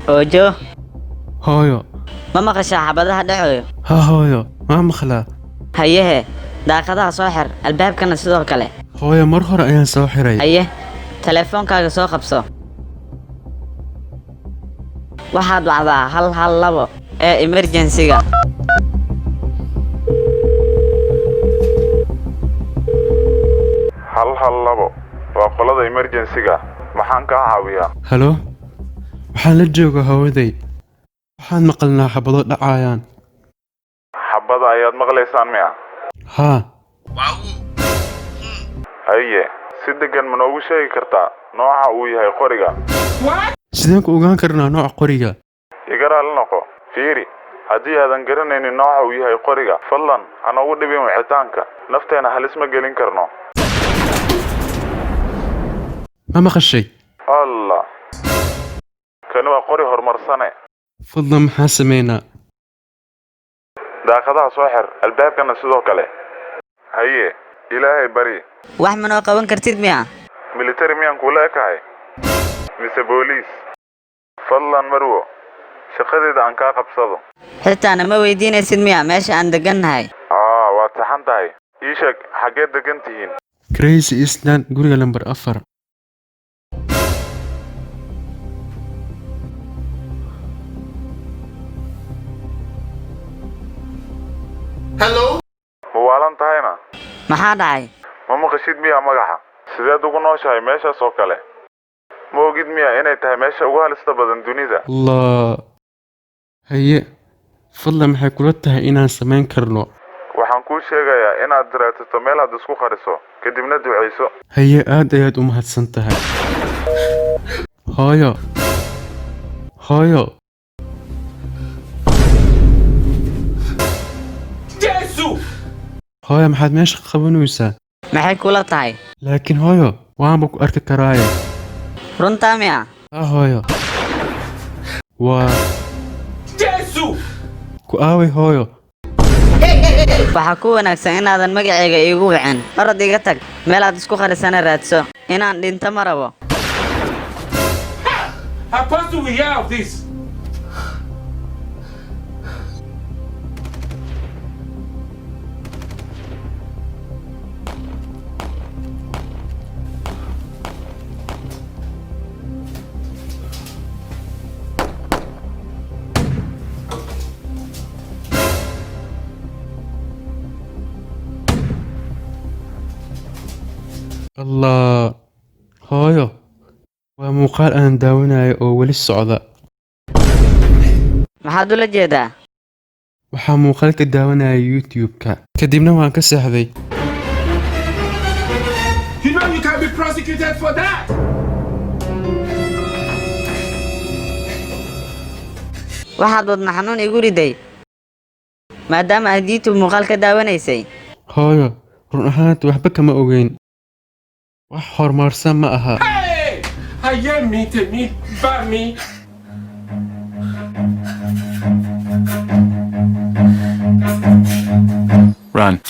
Ojo, hooyo ma maqashaa xabadaha dhacayo? ha hooyo maa maqlaa Hayehe, daaqadaha soo xir, albaabkana sidoo kale. hooyo mar hore ayaan soo xiray Haye, taleefankaaga soo qabso. Waxaad wacdaa 112 ee emergency-ga. hal hal labo waa qolada emergency-ga maxaan kaa caawiyaa halo waxaan la joogaa hooyaday waxaan maqalnaa xabado dhacayaan xabada ayaad maqlaysaan miya haa haye si degan ma noogu sheegi kartaa nooca uu yahay qoriga sideen ku ogaan karnaa nooca qoriga iga raali noqo fiiri haddii aadan garanaynin nooca uu yahay qoriga fadlan ha noogu dhibin wicitaanka nafteena halis ma gelin karno ma maqashay allah kani waa qori horumarsane fadlan maxaan sameynaa daaqadaha soo xir albaabkana sidoo kale haye ilaahay bari Wax ma noo qaban kartid miya? military miyaan kula ekahay mise booliis fadlan marwo shaqadeeda aan kaa qabsado Xitaa nama weydiinaysid miya meesha aan degannahay? waa taxan tahay ii sheeg xaggee degan tihiin crazy eastland guriga lambar 4 ma waalan tahayna Maxaa dhacay? ma maqashid miyaa magaxa sideed ugu nooshahay meeshaas oo kale ma ogid miya inay tahay meesha ugu halista badan dunida allah haye fadlan maxay kula tahay inaan samayn karno waxaan kuu sheegayaa inaad raadsato meel aad isku qariso kadibna ducayso haye aad ayaad u mahadsan tahay hooyo hooyo hooyo maxaad meesha qabanaysaa Maxay kula tahay? laakiin hooyo waanba ku arki karaaye Runtaa miya? ha hooyo waa ku aaway hooyo Waxa ku wanaagsan inaadan magacayga iigu wicin. Orod iga tag, meel aad isku qarisana raadso. Inaan dhinto ma rabo. How fast do we hear of this? allah hooyo waa muuqaal aan daawanayo oo weli socda Maxaad ula jeedaa? waxaa muuqaalka daawanaya youtube-ka kadibna waan ka seexday You know you can be prosecuted for that. Waxaad wadna xanuun igu riday. Maadaama aad YouTube muuqaal ka daawanaysay. hooyo run ahaanti waxba kama ogeyn wax horumarsan ma aha Hey! Aye mi tèmi bá mi. Run.